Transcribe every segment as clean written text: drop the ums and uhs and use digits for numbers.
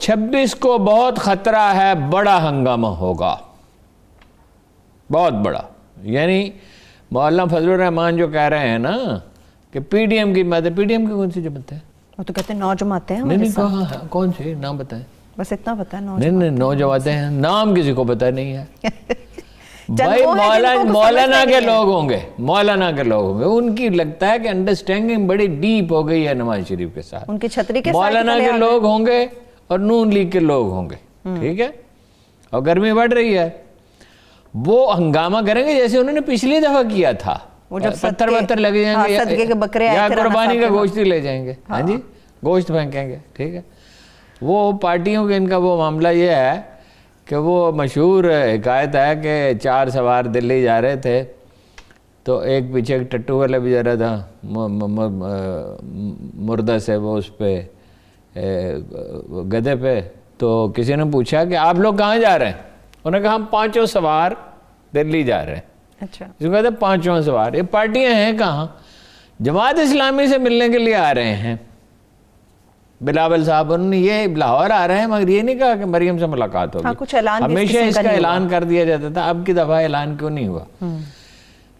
26 کو بہت خطرہ ہے، بڑا ہنگامہ ہوگا، بہت بڑا. یعنی مولانا فضل الرحمان جو کہہ رہے ہیں نا کہ پی ڈی ایم کی بات ہے، پی ڈی ایم کی کون سی جماعت ہے؟ وہ تو کہتے ہیں 9 جماعتیں ہیں. نہیں کون سی نام بتائیں. بس اتنا پتا ہے. نہیں 9 جماعتیں ہیں، نام کسی کو پتہ نہیں ہے. بھائی مولانا کے لوگ ہوں گے، مولانا کے لوگ ہوں گے، ان کی لگتا ہے کہ انڈرسٹینڈنگ بڑی ڈیپ ہو گئی ہے نواز شریف کے ساتھ. ان کی چھتری کے مولانا کے لوگ ہوں گے اور نون لیگ کے لوگ ہوں گے. ٹھیک ہے. اور گرمی بڑھ رہی ہے، وہ ہنگامہ کریں گے جیسے انہوں نے پچھلی دفعہ کیا تھا. پتھر وتھر لگ جائیں گے یا قربانی کا گوشت ہی لے جائیں گے. ہاں جی، گوشت پھینکیں گے. ٹھیک ہے. وہ پارٹیوں کے ان کا وہ معاملہ یہ ہے کہ وہ مشہور حکایت ہے کہ 4 سوار دلی جا رہے تھے تو ایک پیچھے ایک ٹٹو والا بھی جا رہا تھا مردہ سے، وہ اس پہ گدھے پہ. تو کسی نے پوچھا کہ آپ لوگ کہاں جا رہے ہیں؟ انہوں نے کہا ہم 5 سوار دلی جا رہے ہیں. اچھا. اس کو کہتے ہیں 5 سوار. یہ پارٹیاں ہیں کہاں؟ جماعت اسلامی سے ملنے کے لیے آ رہے ہیں. بلاول صاحب انہوں نے یہ لاہور آ رہے ہیں، مگر یہ نہیں کہا کہ مریم سے ملاقات ہوگی. کچھ اعلان ہمیشہ اس کا اعلان کر دیا جاتا تھا، اب کی دفعہ اعلان کیوں نہیں ہوا؟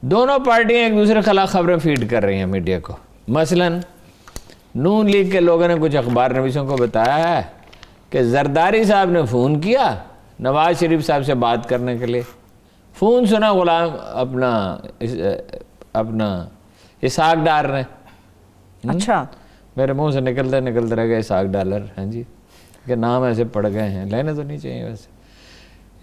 دونوں پارٹیاں ایک دوسرے خلاف خبریں فیڈ کر رہی ہیں میڈیا کو. مثلا نون لیگ کے لوگوں نے کچھ اخبار نویسوں کو بتایا ہے کہ زرداری صاحب نے فون کیا نواز شریف صاحب سے بات کرنے کے لیے. فون سنا غلام اپنا اسحاق ڈار نے. اچھا. میرے منہ سے نکلتے رہ گئے اسحاق ڈالر. ہاں جی، کہ نام ایسے پڑ گئے ہیں، لینے تو نہیں چاہیے. ویسے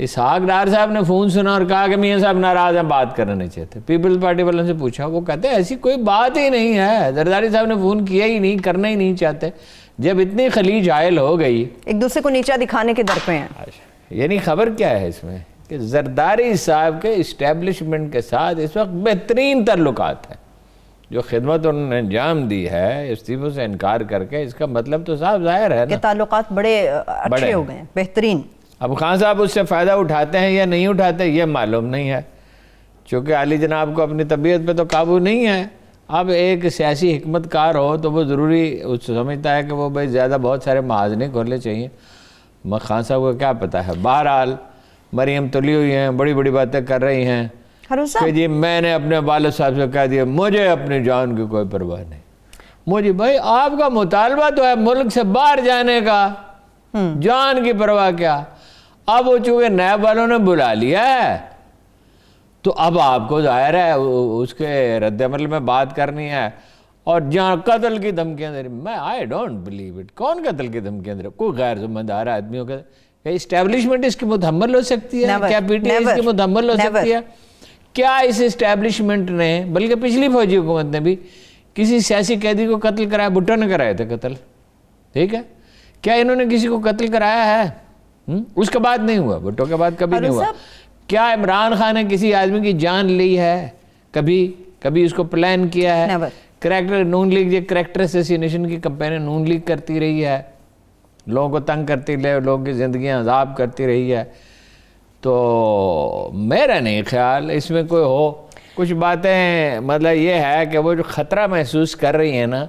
اسحاق ڈار صاحب نے فون سنا اور کہا کہ میاں صاحب ناراض ہیں، بات کرنا نہیں چاہتے. پیپلز پارٹی والوں سے پوچھا، وہ کہتے ہیں ایسی کوئی بات ہی نہیں ہے، زرداری صاحب نے فون کیا ہی نہیں، کرنا ہی نہیں چاہتے. جب اتنی خلیج حائل ہو گئی، ایک دوسرے کو نیچا دکھانے کے در پہ ہیں. یعنی خبر کیا ہے اس میں کہ زرداری صاحب کے اسٹیبلشمنٹ کے ساتھ اس وقت بہترین تعلقات ہیں. جو خدمت انہوں نے انجام دی ہے استعفوں سے انکار کر کے، اس کا مطلب تو صاحب ظاہر ہے نا کہ تعلقات بڑے اچھے ہو گئے ہیں، بہترین. اب خان صاحب اس سے فائدہ اٹھاتے ہیں یا نہیں اٹھاتے یہ معلوم نہیں ہے، چونکہ علی جناب کو اپنی طبیعت پہ تو قابو نہیں ہے. اب ایک سیاسی حکمت کار ہو تو وہ ضروری سمجھتا ہے کہ وہ بھائی زیادہ بہت سارے محاذنے کھولنے چاہیے. خان صاحب کو کیا پتہ ہے. بہرحال مریم تلی ہوئی ہیں، بڑی بڑی باتیں کر رہی ہیں کہ جی میں نے اپنے والد صاحب سے کہہ دیا مجھے اپنی جان کی کوئی پرواہ نہیں. مجھے بھائی آپ کا مطالبہ تو ہے ملک سے باہر جانے کا، جان کی پرواہ کیا. اب وہ چونکہ نیب والوں نے بلا لیا ہے تو اب آپ کو ظاہر ہے اس کے رد عمل میں بات کرنی ہے. اور جہاں قتل کی دھمکیاں دے رہی، میں آئی ڈونٹ بلیو اٹ. کون قتل کی دھمکیاں دے رہا؟ کوئی غیر ذمہ دار آدمیوں کا. کیا اسٹیبلشمنٹ اس کی متحمل ہو سکتی ہے؟ کیا پی ٹی آئی اس کی متحمل ہو سکتی ہے؟ کیا اس اسٹیبلشمنٹ نے، بلکہ پچھلی فوجی حکومت نے بھی کسی سیاسی قیدی کو قتل کرایا؟ بھٹو نے کرائے تھے قتل. ٹھیک ہے. کیا انہوں نے کسی کو قتل کرایا ہے؟ اس کے بعد نہیں ہوا، بھٹو کے بعد کبھی نہیں ہوا. کیا عمران خان نے کسی آدمی کی جان لی ہے؟ کبھی اس کو پلان کیا ہے؟ کریکٹر نون لیگ یہ کریکٹر اسیسینیشن کی کمپینیں نون لیگ کرتی رہی ہے، لوگوں کو تنگ کرتی رہی، لوگوں کی زندگیاں عذاب کرتی رہی ہے. تو میرا نہیں خیال اس میں کوئی ہو. کچھ باتیں مطلب یہ ہے کہ وہ جو خطرہ محسوس کر رہی ہیں نا،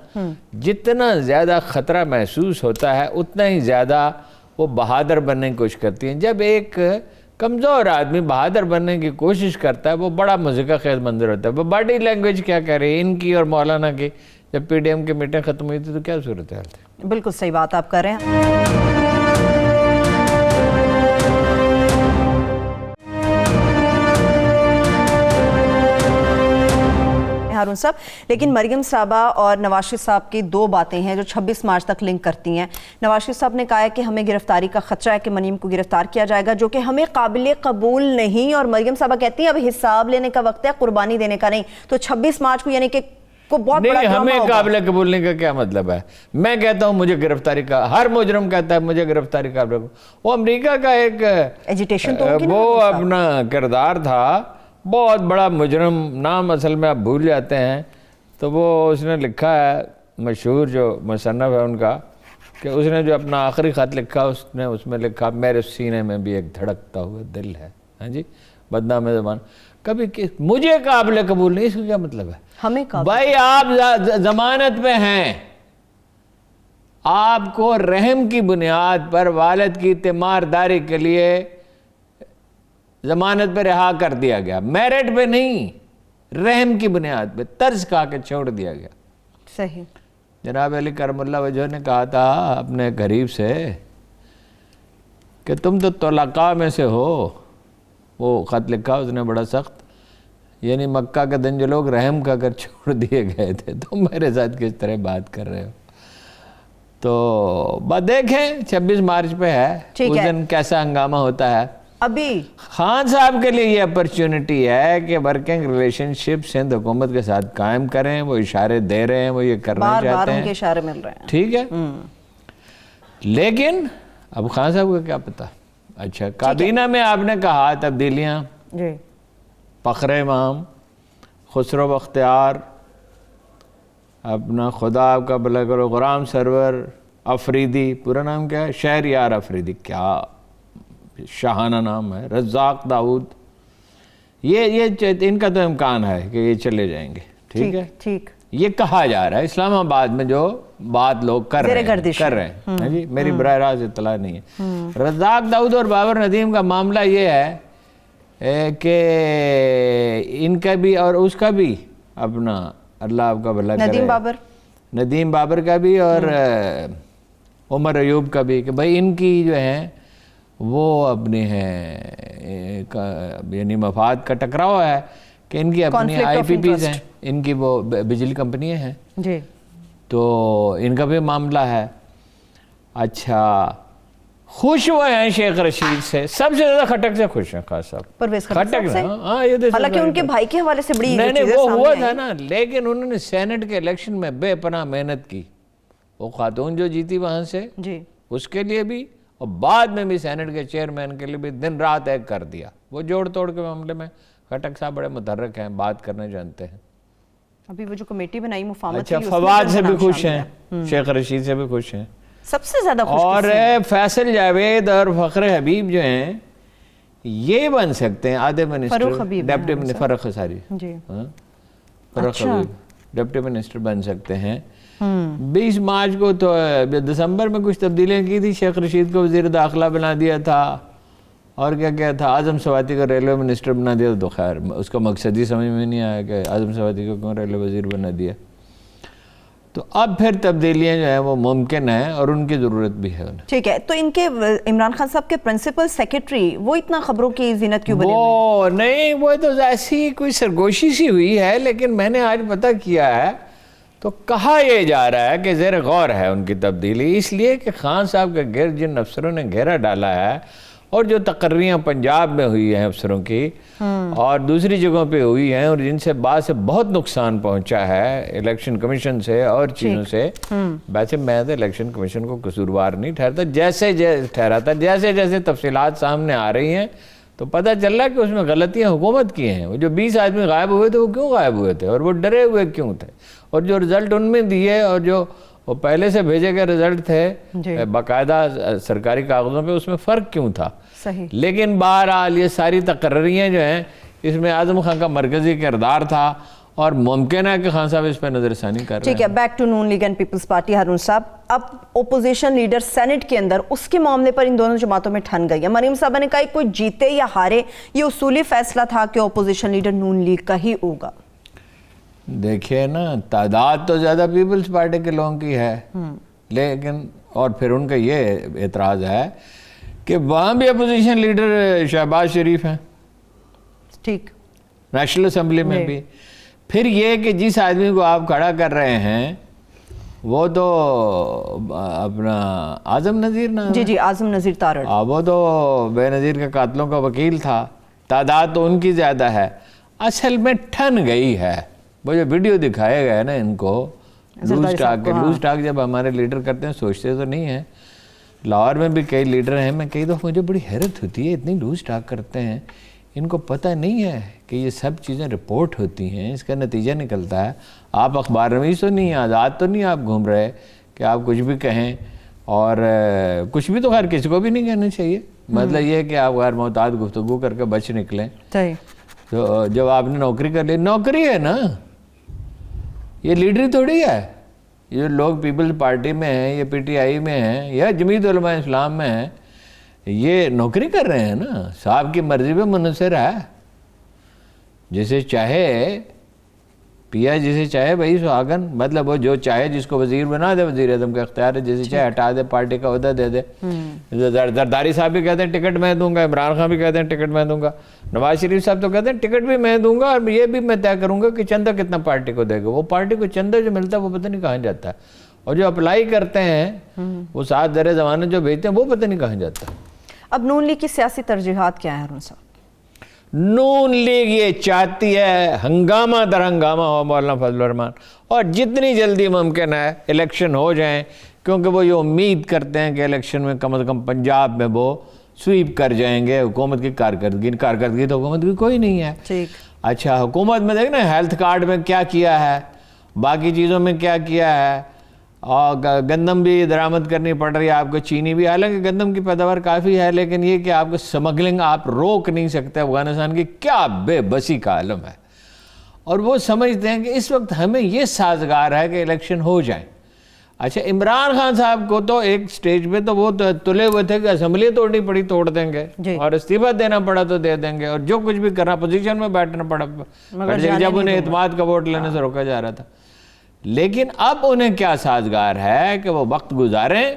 جتنا زیادہ خطرہ محسوس ہوتا ہے اتنا ہی زیادہ وہ بہادر بننے کی کوشش کرتی ہیں. جب ایک کمزور آدمی بہادر بننے کی کوشش کرتا ہے وہ بڑا مذہقہ خیز منظر ہوتا ہے. وہ باڈی لینگویج کیا کہہ رہی ہے ان کی اور مولانا کی. جب پی ڈی ایم کی میٹنگ ختم ہوئی تھی تو کیا صورتحال تھی؟ بالکل صحیح بات آپ کر رہے ہیں. ہارون صاحب، لیکن مریم صاحبہ اور نواز شریف صاحب کی 2 باتیں ہیں جو 26 مارچ تک لنک کرتی ہیں. نواز شریف صاحب نے کہا ہے کہ ہمیں گرفتاری کا خدشہ ہے کہ مریم کو گرفتار کیا جائے گا، جو کہ ہمیں قابل قبول نہیں. اور مریم صاحبہ کہتی ہیں اب حساب لینے کا وقت ہے، قربانی دینے کا نہیں. تو 26 مارچ کو یعنی کہ کو بہت بڑا ڈرامہ ہوگا. ہمیں قابل قبول نہیں کا کیا مطلب ہے؟ میں کہتا ہوں مجھے گرفتاری کا، ہر مجرم کہتا ہے مجھے گرفتاری کا. وہ امریکہ کا ایک ایجیٹیشن تو وہ اپنا کردار تھا، بہت بڑا مجرم، نام اصل میں آپ بھول جاتے ہیں. تو وہ اس نے لکھا ہے، مشہور جو مصنف ہے ان کا، کہ اس نے جو اپنا آخری خط لکھا اس میں لکھا میرے سینے میں بھی ایک دھڑکتا ہوا دل ہے. ہاں جی، بدنام زبان. کبھی مجھے قابل قبول نہیں، اس کا کیا مطلب ہے؟ ہمیں بھائی آپ ضمانت پہ ہیں، آپ کو رحم کی بنیاد پر والد کی تیمارداری کے لیے ضمانت پہ رہا کر دیا گیا، میرٹ پہ نہیں، رحم کی بنیاد پہ ترس کھا کے چھوڑ دیا گیا۔ صحیح۔ جناب علی کرم اللہ وجہ نے کہا تھا اپنے قریب سے کہ تم تو طلقاء میں سے ہو، وہ خط لکھا اس نے بڑا سخت، یعنی مکہ کے دن جو لوگ رحم کا کر چھوڑ دیے گئے تھے، تم میرے ساتھ کس طرح بات کر رہے ہو۔ تو بات دیکھیں 26 مارچ پہ ہے، اس دن کیسا ہنگامہ ہوتا ہے۔ ابھی خان صاحب کے لیے یہ اپرچونٹی ہے کہ ورکنگ ریلیشن شپ سندھ حکومت کے ساتھ قائم کریں، وہ اشارے دے رہے ہیں، وہ یہ کرنا چاہتے ہیں، بار بار ان کے اشارے مل رہے ہیں، ٹھیک ہے۔ لیکن اب خان صاحب کو کیا پتا۔ اچھا، کابینہ میں آپ نے کہا تبدیلیاں، جی، فخر امام، خسرو بختیار، اپنا خدا آپ کا بھلا کرو، غلام سرور افریدی، پورا نام کیا ہے؟ شہریار افریدی، کیا شاہانہ نام ہے، رزاق داؤد، یہ ان کا تو امکان ہے کہ یہ چلے جائیں گے، ٹھیک ہے۔ ٹھیک، یہ کہا جا رہا ہے اسلام آباد میں، جو بات لوگ کر رہے ہیں جی، میری براہ راست اطلاع نہیں ہے۔ رزاق داؤد اور بابر ندیم کا معاملہ یہ ہے کہ ان کا بھی اور اس کا بھی، اپنا اللہ آپ کا بھلا کرے، ندیم بابر کا بھی اور عمر ایوب کا بھی، کہ بھائی ان کی جو ہیں وہ اپنی ہیں، یعنی مفاد کا ٹکراؤ ہے کہ ان کی اپنی آئی پی پیز ہیں، ان کی وہ بجلی کمپنیاں ہیں جی، تو ان کا بھی معاملہ ہے۔ اچھا، خوش ہوئے ہیں شیخ رشید سے، سب سے زیادہ کھٹک سے خوش ہیں خاص صاحب، پرویز خٹک کھٹک سے، حالانکہ ان کے بھائی کے حوالے سے بڑی نہیں وہ ہوا تھا نا، لیکن انہوں نے سینٹ کے الیکشن میں بے پناہ محنت کی، وہ خاتون جو جیتی وہاں سے، جی، اس کے لیے بھی، اور بعد میں بھی سینٹ کے چیئرمین کے لیے بھی دن رات ایک کر دیا۔ وہ جوڑ توڑ کے معاملے میں کھٹک صاحب بڑے متحرک ہیں، بات کرنے جانتے ہیں۔ ابھی وہ جو کمیٹی بنائی مفاہمت کی، اچھا، فواد سے بھی خوش ہیں، شیخ رشید سے بھی خوش ہیں، سب سے زیادہ خوش اور فیصل جاوید اور فخر حبیب جو ہیں یہ بن سکتے ہیں آدھے منسٹر، ڈیپٹی منسٹر، فرق ساری، جی، فرق حبیب ڈیپٹی منسٹر بن سکتے ہیں۔ 20 مارچ کو تو دسمبر میں کچھ تبدیلیاں کی تھی، شیخ رشید کو وزیر داخلہ بنا دیا تھا، اور کیا تھا، اعظم سواتی کو ریلوے منسٹر بنا دیا، تو خیر اس کا مقصد ہی سمجھ میں نہیں آیا کہ اعظم سواتی کو کیوں ریلوے وزیر بنا دیا۔ تو اب پھر تبدیلیاں جو ہیں وہ ممکن ہیں اور ان کی ضرورت بھی ہے انہیں۔ ٹھیک ہے، تو ان کے عمران خان صاحب کے پرنسپل سیکریٹری وہ اتنا خبروں کی زینت کیوں بنے ہوئے؟ وہ نہیں، وہ تو ایسی کوئی سرگوشی سی ہوئی ہے، لیکن میں نے آج پتہ کیا ہے تو کہا یہ جا رہا ہے کہ زیر غور ہے ان کی تبدیلی، اس لیے کہ خان صاحب کے گرد جن افسروں نے گھیرا ڈالا ہے، اور جو تقرریاں پنجاب میں ہوئی ہیں افسروں کی اور دوسری جگہوں پہ ہوئی ہیں، اور جن سے بعد سے بہت نقصان پہنچا ہے الیکشن کمیشن سے اور چیزوں سے، ویسے میں تو الیکشن کمیشن کو قصوروار نہیں ٹھہرتا، جیسے جیسے تفصیلات سامنے آ رہی ہیں تو پتہ چل رہا ہے کہ اس میں غلطیاں حکومت کی ہیں۔ وہ جو 20 آدمی غائب ہوئے تھے وہ کیوں غائب ہوئے تھے، اور وہ ڈرے ہوئے کیوں تھے، اور جو رزلٹ ان میں دیے اور جو وہ پہلے سے بھیجے گئے رزلٹ تھے باقاعدہ سرکاری کاغذوں پہ، اس میں فرق کیوں تھا۔ صحیح۔ لیکن بہرحال یہ ساری تقرریاں جو ہیں اس میں اعظم خان کا مرکزی کردار تھا، اور ممکن ہے کہ خان صاحب اس پہ نظر ثانی کر رہے ہیں۔ ٹھیک ہے، back to Noon League and Peoples Party, Haroon صاحب، اب اپوزیشن لیڈر سینٹ کے اندر اس کے معاملے پر ان دونوں جماعتوں میں ٹھن گئی ہے۔ مریم صاحبہ نے کہا کوئی جیتے یا ہارے یہ اصولی فیصلہ تھا کہ اپوزیشن لیڈر نون لیگ کا ہی ہوگا۔ دیکھیے نا، تعداد تو زیادہ پیپلز پارٹی کے لوگوں کی ہے، لیکن اور پھر ان کا یہ اعتراض ہے کہ وہاں بھی اپوزیشن لیڈر شہباز شریف ہیں، ٹھیک، نیشنل اسمبلی میں بھی۔ پھر یہ کہ جس آدمی کو آپ کھڑا کر رہے ہیں وہ تو اپنا اعظم نذیر نا، جی جی، اعظم نذیر تارڑ، وہ تو بے نظیر کے قاتلوں کا وکیل تھا، تعداد تو ان کی زیادہ ہے۔ اصل میں ٹھن گئی ہے، وہ جو ویڈیو دکھائے گئے نا ان کو، لوز ٹاک جب ہمارے لیڈر کرتے ہیں سوچتے تو نہیں ہیں۔ لاہور میں بھی کئی لیڈر ہیں، میں کئی دفعہ مجھے بڑی حیرت ہوتی ہے، اتنی لوز ٹاک کرتے ہیں، ان کو پتہ نہیں ہے کہ یہ سب چیزیں رپورٹ ہوتی ہیں، اس کا نتیجہ نکلتا ہے۔ آپ اخبار نویس تو نہیں ہیں، آزاد تو نہیں آپ گھوم رہے کہ آپ کچھ بھی کہیں، اور کچھ بھی تو خیر کسی کو بھی نہیں کہنا چاہیے، مطلب یہ کہ آپ غیر محتاط گفتگو کر کے بچ نکلیں۔ تو جب آپ نے نوکری کر لی، نوکری ہے نا، یہ لیڈری تھوڑی ہے، یہ لوگ پیپلز پارٹی میں ہیں، یہ پی ٹی آئی میں ہیں یا جمعیت علماء اسلام میں ہیں، یہ نوکری کر رہے ہیں نا، صاحب کی مرضی پہ منحصر ہے، جسے چاہے پیا، جسے چاہے وہی سہاگن، مطلب وہ جو چاہے جس کو وزیر بنا دے، وزیر اعظم کا اختیار ہے، جسے چاہے ہٹا دے، پارٹی کا عہدہ دے دے۔ زرداری صاحب بھی کہتے ہیں ٹکٹ میں دوں گا، عمران خان بھی کہتے ہیں ٹکٹ میں دوں گا، نواز شریف صاحب تو کہتے ہیں ٹکٹ بھی میں دوں گا اور یہ بھی میں طے کروں گا کہ چندہ کتنا پارٹی کو دے گا۔ وہ پارٹی کو چندہ جو ملتا ہے وہ پتہ نہیں کہاں جاتا ہے، اور جو اپلائی کرتے ہیں وہ 7 زر زمانہ جو بھیجتے ہیں وہ پتہ نہیں کہاں جاتا ہے۔ اب نون لیگ کی سیاسی ترجیحات کیا ہیں ہارون صاحب؟ نون لیگ یہ چاہتی ہے ہنگامہ در ہنگامہ ہو مولانا فضل الرحمان، اور جتنی جلدی ممکن ہے الیکشن ہو جائیں، کیونکہ وہ یہ امید کرتے ہیں کہ الیکشن میں کم از کم پنجاب میں وہ سویپ کر جائیں گے۔ حکومت کی کارکردگی تو حکومت کی کوئی نہیں ہے۔ ٹھیک، اچھا، حکومت میں دیکھنا ہیلتھ کارڈ میں کیا کیا ہے، باقی چیزوں میں کیا کیا ہے، اور گندم بھی درآمد کرنی پڑ رہی ہے آپ کو، چینی بھی، حالانکہ گندم کی پیداوار کافی ہے، لیکن یہ کہ آپ کو سمگلنگ آپ روک نہیں سکتے۔ افغانستان کی کیا بے بسی کا عالم ہے، اور وہ سمجھتے ہیں کہ اس وقت ہمیں یہ سازگار ہے کہ الیکشن ہو جائیں۔ اچھا، عمران خان صاحب کو تو ایک سٹیج پہ تو وہ تلے ہوئے تھے کہ اسمبلی توڑنی پڑی توڑ دیں گے، اور استعفیٰ دینا پڑا تو دے دیں گے، اور جو کچھ بھی کرنا پوزیشن میں بیٹھنا پڑا، جب انہیں اعتماد کا ووٹ لینے سے روکا جا رہا تھا۔ لیکن اب انہیں کیا سازگار ہے کہ وہ وقت گزاریں،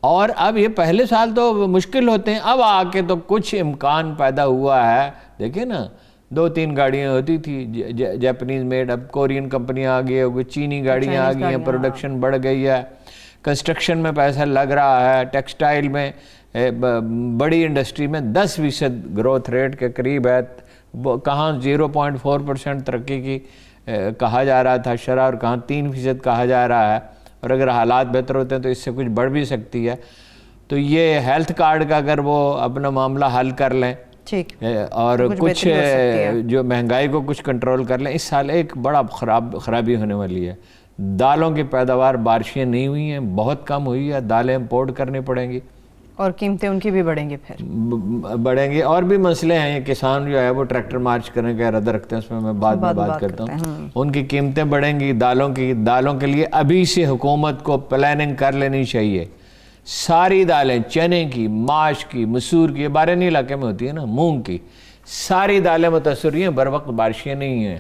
اور اب یہ پہلے سال تو مشکل ہوتے ہیں، اب آ کے تو کچھ امکان پیدا ہوا ہے۔ دیکھیں نا، 2-3 گاڑیاں ہوتی تھی جاپنیز میڈ، اب کورین کمپنیاں آ گئی ہیں، چینی گاڑیاں آ گئی ہیں، پروڈکشن بڑھ گئی ہے، کنسٹرکشن میں پیسہ لگ رہا ہے، ٹیکسٹائل میں، بڑی انڈسٹری میں 10% گروتھ ریٹ کے قریب ہے، کہاں 0.4% ترقی کی کہا جا رہا تھا شرح، اور کہاں 3% کہا جا رہا ہے، اور اگر حالات بہتر ہوتے ہیں تو اس سے کچھ بڑھ بھی سکتی ہے۔ تو یہ ہیلتھ کارڈ کا اگر وہ اپنا معاملہ حل کر لیں، ٹھیک، اور کچھ جو مہنگائی کو کچھ کنٹرول کر لیں، اس سال ایک بڑا خرابی ہونے والی ہے۔ دالوں کی پیداوار بارشیں نہیں ہوئی ہیں، بہت کم ہوئی ہے، دالیں امپورٹ کرنی پڑیں گی، اور قیمتیں ان کی بھی بڑھیں گی، پھر بڑھیں گی، اور بھی مسئلے ہیں۔ یہ کسان جو ہے وہ ٹریکٹر مارچ کرنے کا ارادہ رکھتے ہیں، اس میں میں بعد میں بات کرتا ہوں۔ ان کی قیمتیں بڑھیں گی، دالوں کے لیے ابھی سے حکومت کو پلاننگ کر لینی چاہیے۔ ساری دالیں، چنے کی، ماش کی، مسور کی، یہ بارانی علاقے میں ہوتی ہے نا، مونگ کی، ساری دالیں متاثر ہوئی ہیں، بر وقت بارشیں نہیں ہیں۔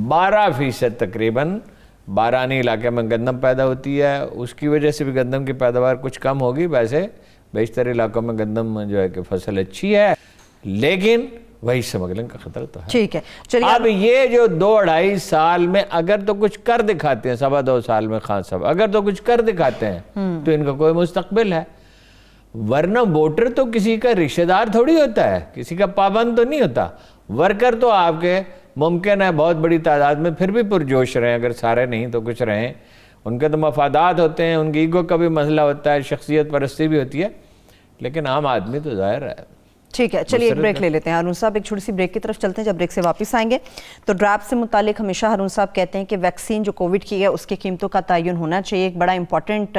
12% تقریباً بارانی علاقے میں گندم پیدا ہوتی ہے، اس کی وجہ سے بھی گندم کی پیداوار کچھ کم ہوگی۔ ویسے بیشتر علاقوں میں گندم جو ہے کہ فصل اچھی ہے، لیکن وہی سمگلنگ کا خطرہ تو ہے۔ ٹھیک ہے، چلیے اب یہ جو 2-2.5 سال میں اگر تو کچھ کر دکھاتے ہیں، 2.25 سال میں خان صاحب اگر تو کچھ کر دکھاتے ہیں تو ان کا کوئی مستقبل ہے، ورنہ ووٹر تو کسی کا رشتہ دار تھوڑی ہوتا ہے، کسی کا پابند تو نہیں ہوتا۔ ورکر تو آپ کے ممکن ہے بہت بڑی تعداد میں پھر بھی پرجوش رہیں، اگر سارے نہیں تو کچھ رہیں، ان کے تو مفادات ہوتے ہیں، ان کی ایگو کا بھی مسئلہ ہوتا ہے، شخصیت پرستی بھی ہوتی ہے، لیکن عام آدمی تو ظاہر ہے۔ ٹھیک ہے، چلیے ایک بریک لے لیتے ہیں ہارون صاحب، ایک چھوٹی سی بریک کی طرف چلتے ہیں۔ جب بریک سے واپس آئیں گے تو ڈراپ سے متعلق ہمیشہ ہارون صاحب کہتے ہیں کہ ویکسین جو کووڈ کی ہے اس کی قیمتوں کا تعین ہونا چاہیے، ایک بڑا امپورٹنٹ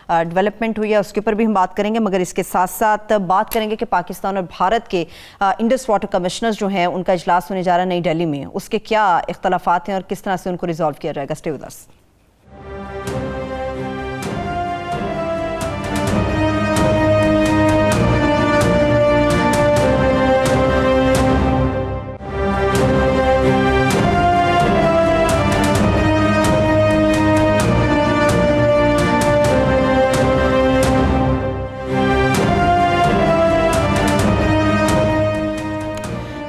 ڈیولپمنٹ ہوئی ہے، اس کے اوپر بھی ہم بات کریں گے، مگر اس کے ساتھ ساتھ بات کریں گے کہ پاکستان اور بھارت کے انڈس واٹر کمشنرز جو ہیں ان کا اجلاس ہونے جا رہا ہے نئی دہلی میں، اس کے کیا اختلافات ہیں اور کس طرح سے ان کو ریزالو کیا جائے گا۔ Stay with us.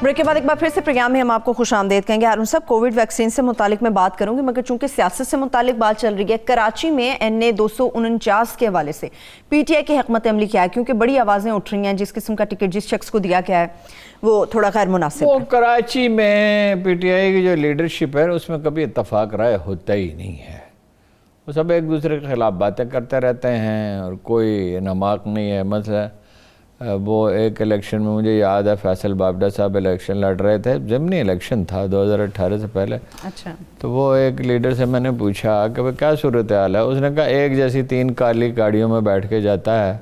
بریک کے بعد ایک بار پھر سے پروگرام میں ہم آپ کو خوش آمدید کہیں گے۔ ہارون صاحب، کووڈ ویکسین سے متعلق میں بات کروں گی، مگر چونکہ سیاست سے متعلق بات چل رہی ہے، کراچی میں NA 249 کے حوالے سے پی ٹی آئی کی حکمت عملی کیا ہے؟ کیونکہ بڑی آوازیں اٹھ رہی ہیں جس قسم کا ٹکٹ جس شخص کو دیا گیا ہے وہ تھوڑا غیر مناسب ہے۔ وہ کراچی میں پی ٹی آئی کی جو لیڈرشپ ہے اس میں کبھی اتفاق رائے ہوتا ہی نہیں ہے، وہ سب ایک دوسرے کے خلاف باتیں کرتے رہتے ہیں اور کوئی انعماق نہیں ہے۔ مثلا وہ ایک الیکشن میں مجھے یاد ہے فیصل بابڈا صاحب الیکشن لڑ رہے تھے، ضمنی الیکشن تھا 2018 سے پہلے، اچھا، تو وہ ایک لیڈر سے میں نے پوچھا کہ وہ کیا صورتحال ہے، اس نے کہا ایک جیسی 3 کالی گاڑیوں میں بیٹھ کے جاتا ہے،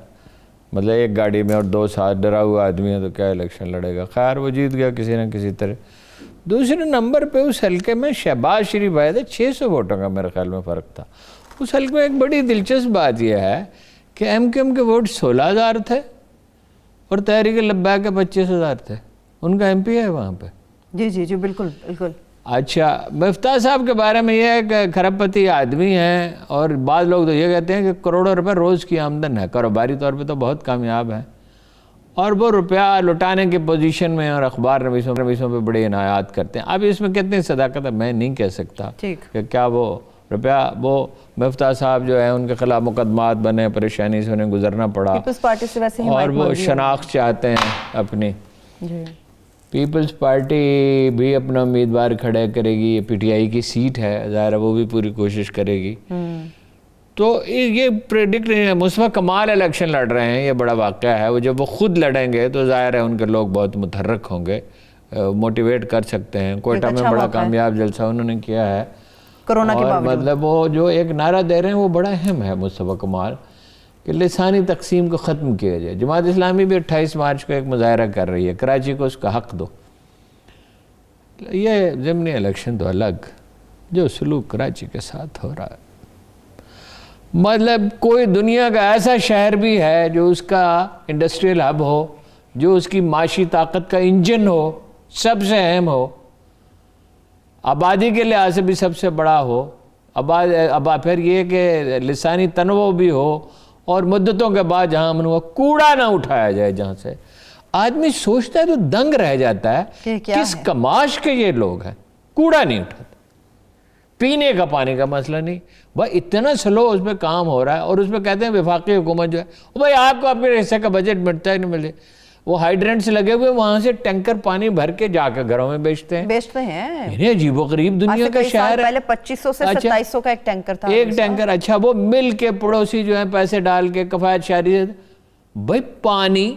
مطلب ایک گاڑی میں اور 2 ساتھ ڈرا ہوا آدمی ہے تو کیا الیکشن لڑے گا۔ خیر وہ جیت گیا کسی نہ کسی طرح۔ دوسرے نمبر پہ اس حلقے میں شہباز شریف آئے تھے، 600 ووٹوں کا میرے خیال میں فرق تھا، اس حلقے میں ایک بڑی دلچسپ بات یہ ہے کہ ایم کیو ایم کے ووٹ 16,000 تھے اور تحریک لبیک کے 25,000 تھے. ان کا ایم پی ہے وہاں پہ. جی جی جی بالکل بالکل. اچھا, مفتاح صاحب کے بارے میں یہ ہے کہ کھرب پتی آدمی ہیں, اور بعض لوگ تو یہ کہتے ہیں کہ کروڑوں روپے روز کی آمدن ہے, کاروباری طور پہ تو بہت کامیاب ہیں, اور وہ روپیہ لٹانے کی پوزیشن میں اور اخبار نویسوں پہ بڑے عنایات کرتے ہیں. اب اس میں کتنی صداقت ہے میں نہیں کہہ سکتا کہ کیا وہ روپیہ, وہ مفتاح صاحب جو ہیں ان کے خلاف مقدمات بنے, پریشانی سے انہیں گزرنا پڑا, پیپلز پارٹی سے ویسے اور وہ شناخت چاہتے ہیں اپنی. پیپلز پارٹی بھی اپنا امیدوار کھڑا کرے گی, یہ پی ٹی آئی کی سیٹ ہے, ظاہر ہے وہ بھی پوری کوشش کرے گی. تو یہ پریڈکٹ نہیں ہے. مصطفیٰ کمال الیکشن لڑ رہے ہیں, یہ بڑا واقعہ ہے. وہ جب وہ خود لڑیں گے تو ظاہر ہے ان کے لوگ بہت متحرک ہوں گے, موٹیویٹ کر سکتے ہیں. کوئٹہ میں بڑا کامیاب جلسہ انہوں نے کیا ہے کرونا کے اور مطلب وہ جو ایک نعرہ دے رہے ہیں وہ بڑا اہم ہے مصطفیٰ کمال, کہ لسانی تقسیم کو ختم کیا جائے. جماعت اسلامی بھی 28 مارچ کو ایک مظاہرہ کر رہی ہے, کراچی کو اس کا حق دو. یہ ضمنی الیکشن تو الگ, جو سلوک کراچی کے ساتھ ہو رہا ہے, مطلب کوئی دنیا کا ایسا شہر بھی ہے جو اس کا انڈسٹریل ہب ہو, جو اس کی معاشی طاقت کا انجن ہو, سب سے اہم ہو, آبادی کے لحاظ سے بھی سب سے بڑا ہو, پھر یہ کہ لسانی تنوع بھی ہو, اور مدتوں کے بعد جہاں امن ہوا کوڑا نہ اٹھایا جائے, جہاں سے آدمی سوچتا ہے تو دنگ رہ جاتا ہے کس کماش کے یہ لوگ ہیں, کوڑا نہیں اٹھاتے. پینے کا پانی کا مسئلہ نہیں بھائی, اتنا سلو اس پہ کام ہو رہا ہے, اور اس پہ کہتے ہیں وفاقی حکومت جو ہے بھائی آپ کو اپنے حصے کا بجٹ ملتا ہے نہیں ملے. وہ ہائیڈرنٹس لگے ہوئے وہاں سے ٹینکر پانی بھر کے جا کے گھروں میں بیچتے ہیں. یعنی عجیب و غریب دنیا کا شہر ہے. پہلے 2500 سے 2700 کا ایک ٹینکر تھا, ایک ٹینکر. اچھا, وہ مل کے پڑوسی جو ہیں پیسے ڈال کے کفایت شہری سے, بھائی پانی,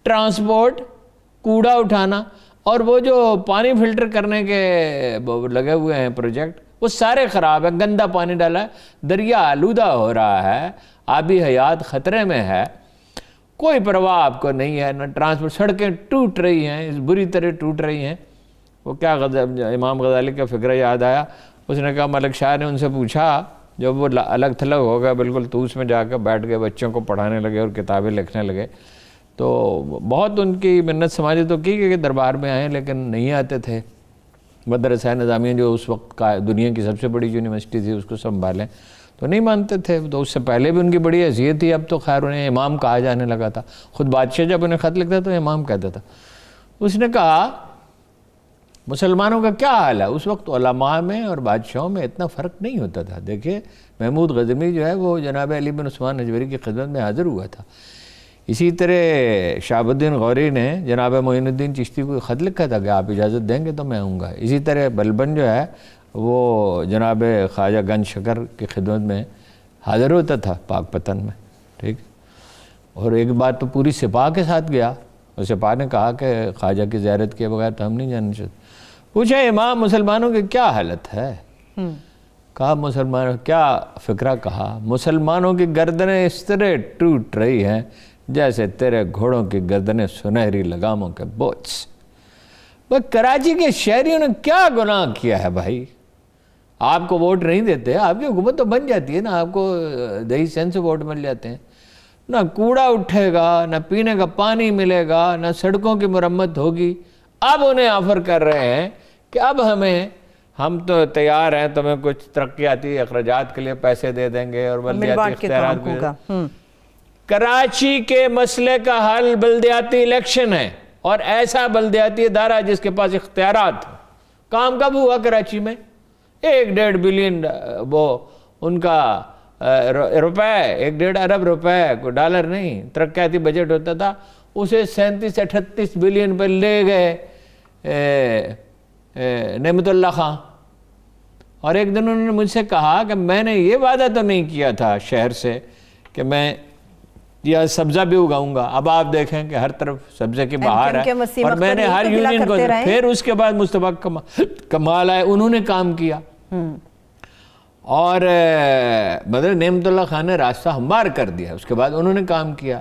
ٹرانسپورٹ, کوڑا اٹھانا, اور وہ جو پانی فلٹر کرنے کے لگے ہوئے ہیں پروجیکٹ, وہ سارے خراب ہیں. گندا پانی ڈالا ہے, دریا آلودہ ہو رہا ہے, آبی حیات خطرے میں ہے, کوئی پرواہ آپ کو نہیں ہے. نہ ٹرانسپورٹ, سڑکیں ٹوٹ رہی ہیں, بری طرح ٹوٹ رہی ہیں. وہ کیا امام غزالی کا فکرہ یاد آیا, اس نے کہا ملک شاہ نے ان سے پوچھا جب وہ الگ تھلگ ہو گیا بالکل, تو اس میں جا کے بیٹھ گئے, بچوں کو پڑھانے لگے اور کتابیں لکھنے لگے, تو بہت ان کی منت سماجی تو کی کہ دربار میں آئیں, لیکن نہیں آتے تھے. مدرسہ نظامیہ جو اس وقت کا دنیا کی سب سے بڑی یونیورسٹی تھی اس کو سنبھالیں, تو نہیں مانتے تھے. تو اس سے پہلے بھی ان کی بڑی حیثیت تھی, اب تو خیر انہیں امام کہا جانے لگا تھا. خود بادشاہ جب انہیں خط لکھتا تو امام کہتا تھا. اس نے کہا مسلمانوں کا کیا حال ہے. اس وقت علماء میں اور بادشاہوں میں اتنا فرق نہیں ہوتا تھا. دیکھیں محمود غزنوی جو ہے وہ جناب علی بن عثمان نجوری کی خدمت میں حاضر ہوا تھا. اسی طرح شہاب الدین غوری نے جناب معین الدین چشتی کو خط لکھا تھا کہ آپ اجازت دیں گے تو میں آؤں گا. اسی طرح بلبن جو ہے وہ جناب خواجہ گنج شکر کی خدمت میں حاضر ہوتا تھا پاک پتن میں. ٹھیک, اور ایک بات تو پوری سپاہ کے ساتھ گیا, اور سپاہ نے کہا کہ خواجہ کی زیارت کے بغیر تو ہم نہیں جانا چاہتے. پوچھا امام مسلمانوں کی کیا حالت ہے. کہا مسلمانوں کیا فکرہ, کہا مسلمانوں کی گردنیں اس طرح ٹوٹ رہی ہیں جیسے تیرے گھوڑوں کی گردنیں سنہری لگاموں کے بوجھ. بھائی کراچی کے شہریوں نے کیا گناہ کیا ہے بھائی. آپ کو ووٹ نہیں دیتے, آپ کی حکومت تو بن جاتی ہے نا, آپ کو دہی سین سے ووٹ مل جاتے ہیں. نہ کوڑا اٹھے گا, نہ پینے کا پانی ملے گا, نہ سڑکوں کی مرمت ہوگی. اب انہیں آفر کر رہے ہیں کہ اب ہم تو تیار ہیں, تمہیں کچھ ترقیاتی اخراجات کے لیے پیسے دے دیں گے اور بلدیاتی اختیارات بھی. کراچی کے مسئلے کا حل بلدیاتی الیکشن ہے, اور ایسا بلدیاتی ادارہ جس کے پاس اختیارات ہو. کام کب ہوا کراچی میں؟ 1.5 بلین وہ ان کا روپے, 1.5 ارب روپے, کوئی ڈالر نہیں, ترقیاتی بجٹ ہوتا تھا. اسے 37-38 بلین پر لے گئے نعمت اللہ خان. اور ایک دن انہوں نے مجھ سے کہا کہ میں نے یہ وعدہ تو نہیں کیا تھا شہر سے کہ میں یا سبزہ بھی اگاؤں گا. اب آپ دیکھیں کہ ہر طرف سبزے کی بہار ہے, اور میں نے ہر یونین کو. پھر اس کے بعد مصطفیٰ کمال آئے, انہوں نے کام کیا, اور مطلب نعمت اللہ خان نے راستہ ہموار کر دیا. اس کے بعد انہوں نے کام کیا,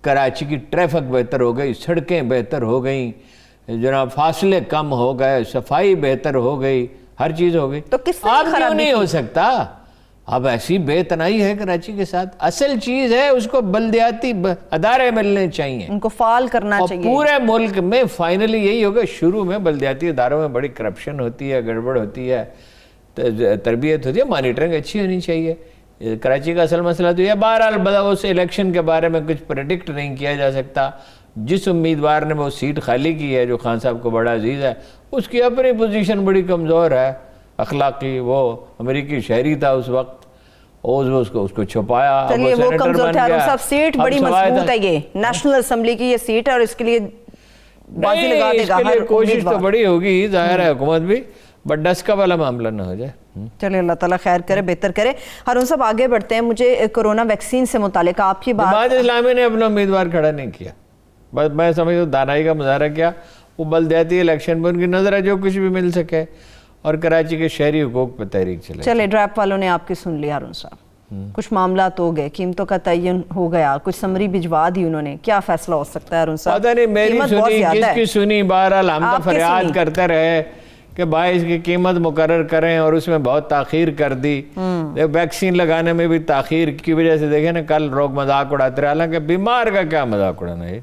کراچی کی ٹریفک بہتر ہو گئی, سڑکیں بہتر ہو گئیں, جناب فاصلے کم ہو گئے, صفائی بہتر ہو گئی, ہر چیز ہو گئی. تو کس آپ کیوں نہیں ہو سکتا؟ اب ایسی بے تنائی ہے کراچی کے ساتھ. اصل چیز ہے اس کو بلدیاتی ادارے ملنے چاہیے, ان کو فعال کرنا چاہیے. پورے ملک میں فائنلی یہی ہوگا. شروع میں بلدیاتی اداروں میں بڑی کرپشن ہوتی ہے, گڑبڑ ہوتی ہے, تربیت ہوتی ہے, مانیٹرنگ اچھی ہونی چاہیے. کراچی کا اصل مسئلہ تو یہ بہرحال اس الیکشن کے بارے میں کچھ پریڈکٹ نہیں کیا جا سکتا. جس امیدوار نے وہ سیٹ خالی کی ہے جو خان صاحب کو بڑا عزیز ہے, اس کی اپنی پوزیشن بڑی کمزور ہے اخلاقی. وہ امریکی شہری تھا اس وقت, اس کو چھپایا. چلیے وہ کمزور تھا. ہارون صاحب سیٹ بڑی مضبوط ہے, یہ نیشنل اسمبلی کی یہ سیٹ ہے اور اس کے لیے بازی لگا دے گا. اس کے لیے کوشش تو بڑی ہوگی, ظاہر ہے حکومت بھی, بٹ ڈسکا والا معاملہ نہ ہو جائے. چلے اللہ تعالیٰ خیر کرے, بہتر کرے. ہارون صاحب آگے بڑھتے ہیں. مجھے کرونا ویکسین سے متعلق آپ کی بات. جماعت اسلامی نے اپنا امیدوار کھڑا نہیں کیا, بس میں سمجھتا ہوں دانائی کا مظاہرہ کیا. وہ بلدیاتی الیکشن پہ ان کی نظر ہے جو کچھ بھی مل سکے, اور کراچی کے شہری حقوق پہ تحریک چلے. چلے ڈراپ والوں نے آپ کی سن لی ہارون صاحب, کچھ معاملات ہو گئے, قیمتوں کا تعین ہو گیا, کچھ سمری بھجوا دی انہوں نے. کیا فیصلہ ہو سکتا ہے ہارون صاحب؟ پتہ نہیں میری سنی کس کی سنی, بہرحال ہم تو فریاد کرتے رہے کہ بھائی اس کی قیمت مقرر کریں, اور اس میں بہت تاخیر کر دی. ویکسین لگانے میں بھی تاخیر کی وجہ سے دیکھیں نا, کل لوگ مذاق اڑاتے رہے. حالانکہ بیمار کا کیا مذاق اڑانا ہے.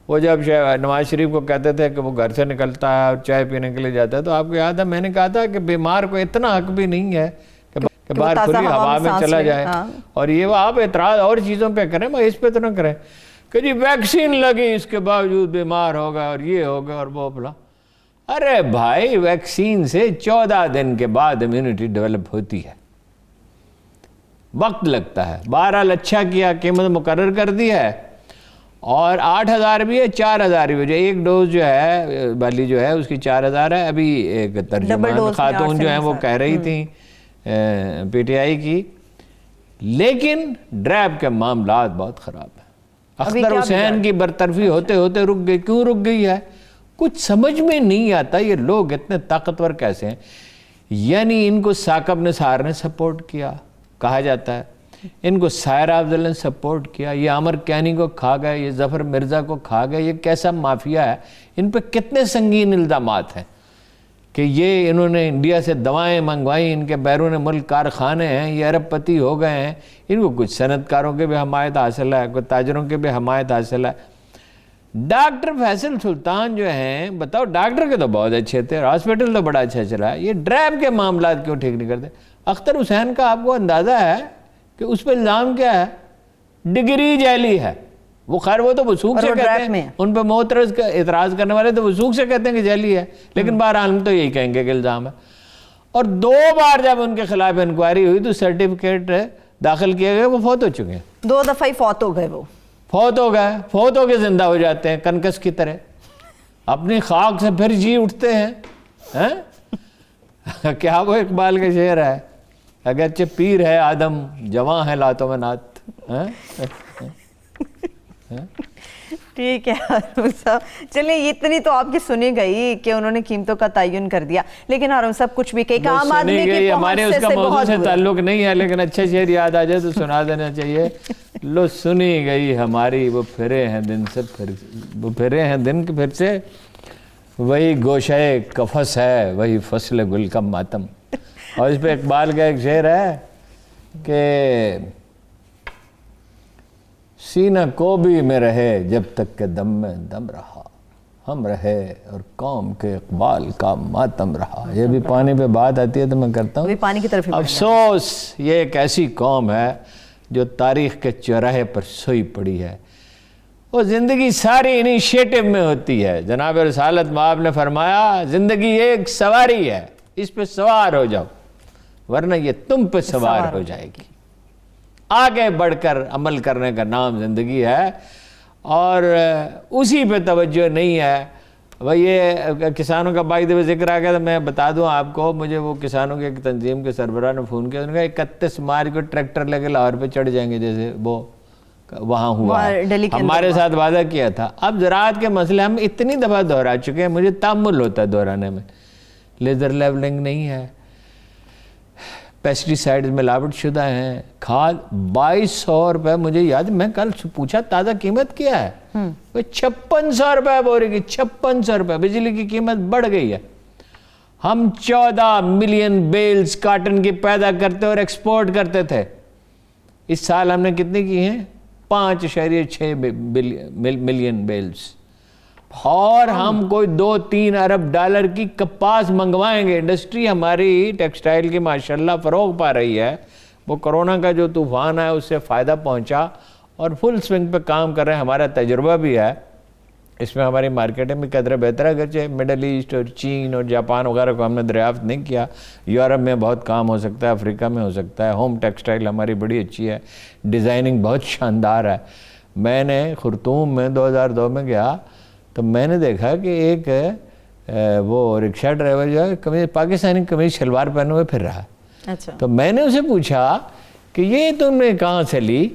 وہ جب نواز شریف کو کہتے تھے کہ وہ گھر سے نکلتا ہے اور چائے پینے کے لیے جاتا ہے, تو آپ کو یاد ہے میں نے کہا تھا کہ بیمار کو اتنا حق بھی نہیں ہے کہ باہر کھلی ہوا میں چلا جائے. اور یہ وہ آپ اعتراض اور چیزوں پہ کریں, اس پہ تو نہ کریں کہ جی ویکسین لگی اس کے باوجود بیمار ہوگا اور یہ ہوگا اور وہ بلا. ارے بھائی ویکسین سے 14 دن کے بعد امیونٹی ڈیولپ ہوتی ہے, وقت لگتا ہے. بہرحال اچھا کیا, قیمت مقرر کر دی ہے, اور 8,000 بھی ہے, 4,000 بھی ہے. ایک ڈوز جو ہے والی جو ہے اس کی 4,000 ہے. ابھی ایک ترجمان خاتون جو ہیں وہ کہہ رہی تھیں پی ٹی آئی کی, لیکن ڈریپ کے معاملات بہت خراب ہیں. اختر حسین کی برطرفی ہوتے ہوتے رک گئی. کیوں رک گئی ہے کچھ سمجھ میں نہیں آتا. یہ لوگ اتنے طاقتور کیسے ہیں؟ یعنی ان کو ثاقب نثار نے سپورٹ کیا کہا جاتا ہے, ان کو سائرہ افضل نے سپورٹ کیا, یہ عامر کیانی کو کھا گئے, یہ ظفر مرزا کو کھا گئے. یہ کیسا مافیا ہے؟ ان پہ کتنے سنگین الزامات ہیں کہ یہ انہوں نے انڈیا سے دوائیں منگوائیں, ان کے بیرون ملک کارخانے ہیں, یہ ارب پتی ہو گئے ہیں. ان کو کچھ صنعت کاروں کے بھی حمایت حاصل ہے, کچھ تاجروں کے بھی حمایت حاصل ہے. ڈاکٹر فیصل سلطان جو ہیں, بتاؤ ڈاکٹر کے تو بہت اچھے تھے, ہاسپٹل تو بڑا اچھا چلا ہے, یہ ڈریپ کے معاملات کیوں ٹھیک نہیں کرتے؟ اختر حسین کا آپ کو اندازہ ہے کہ اس پہ الزام کیا ہے؟ ڈگری جعلی ہے. وہ خیر وہ تو وثوق سے کہتے ہیں, ان پہ معترض کا اعتراض کرنے والے تو وثوق سے کہتے ہیں کہ جعلی ہے, لیکن بہرحال ہم تو یہی کہیں گے کہ الزام ہے. اور 2 بار جب ان کے خلاف انکوائری ہوئی تو سرٹیفکیٹ داخل کیے گئے, وہ فوت ہو چکے ہیں. 2 دفعہ ہی فوت ہو گئے. وہ فوت ہو کے زندہ ہو جاتے ہیں کنکس کی طرح, اپنی خاک سے پھر جی اٹھتے ہیں. کیا وہ اقبال کا شعر ہے, اگرچہ پیر ہے آدم جواں ہے لاتوں میں نات. ٹھیک ہے ہارون صاحب, چلیں اتنی تو آپ کی سنی گئی کہ انہوں نے قیمتوں کا تعین کر دیا, لیکن ہارون صاحب کچھ بھی کہیں عام آدمی کی ہمارے اس کا موضوع سے تعلق نہیں ہے, لیکن اچھا شعر یاد آ جائے تو سنا دینا چاہیے. لو سنی گئی ہماری وہ پھرے ہیں دن سے پھر سے, وہی گوشہ قفس ہے وہی فصل گل کا ماتم. اور اس پہ اقبال کا ایک شعر ہے کہ سینہ کو بھی میں رہے جب تک کہ دم میں دم رہا, ہم رہے اور قوم کے اقبال کا ماتم رہا. یہ بھی پانی پہ بات آتی ہے تو میں کرتا ہوں. پانی کی طرف افسوس یہ ایک ایسی قوم ہے جو تاریخ کے چوراہے پر سوئی پڑی ہے. وہ زندگی ساری انیشیٹو میں ہوتی ہے. جناب رسالت مآب نے فرمایا زندگی ایک سواری ہے, اس پہ سوار ہو جاؤ ورنہ یہ تم پہ سوار ہو جائے گی. آگے بڑھ کر عمل کرنے کا نام زندگی ہے, اور اسی پہ توجہ نہیں ہے. بھائی یہ کسانوں کا بائی دفعہ ذکر آ گیا تو میں بتا دوں آپ کو, مجھے وہ کسانوں کے ایک تنظیم کے سربراہ نے فون کیا, انہوں نے کہا 31 مارچ کو ٹریکٹر لے کے لاہور پہ چڑھ جائیں گے, جیسے وہ وہاں ہوا ہمارے ساتھ وعدہ کیا تھا. اب زراعت کے مسئلے ہم اتنی دفعہ دہرا چکے ہیں, مجھے تامل ہوتا ہے دہرانے میں. لیزر لیولنگ نہیں ہے, پیسٹی سائڈز ملاوٹ شدہ ہیں, کھاد 2200 روپے, مجھے یاد میں کل پوچھا تازہ قیمت کیا ہے, 5600 روپے بوری کی, 5600 روپے. بجلی کی قیمت بڑھ گئی ہے. ہم 14 ملین بیلز کاٹن کی پیدا کرتے اور ایکسپورٹ کرتے تھے. اس سال ہم نے کتنی کی ہیں؟ 5.6 ملین بیلز. اور ہم کوئی 2-3 ارب ڈالر کی کپاس منگوائیں گے. انڈسٹری ہماری ٹیکسٹائل کی ماشاءاللہ فروغ پا رہی ہے. وہ کرونا کا جو طوفان ہے اس سے فائدہ پہنچا اور فل سوئنگ پہ کام کر رہے ہیں. ہمارا تجربہ بھی ہے اس میں. ہماری مارکیٹیں بھی قدرے بہتر ہے، اگرچہ مڈل ایسٹ اور چین اور جاپان وغیرہ کو ہم نے دریافت نہیں کیا. یورپ میں بہت کام ہو سکتا ہے، افریقہ میں ہو سکتا ہے. ہوم ٹیکسٹائل ہماری بڑی اچھی ہے، ڈیزائننگ بہت شاندار ہے. میں نے خرطوم میں 2002 میں گیا تو میں نے دیکھا کہ ایک وہ رکشہ ڈرائیور جو ہے پاکستانی قمیض شلوار پہنے ہوئے پھر رہا. اچھا. تو میں نے اسے پوچھا کہ یہ تم نے کہاں سے لی؟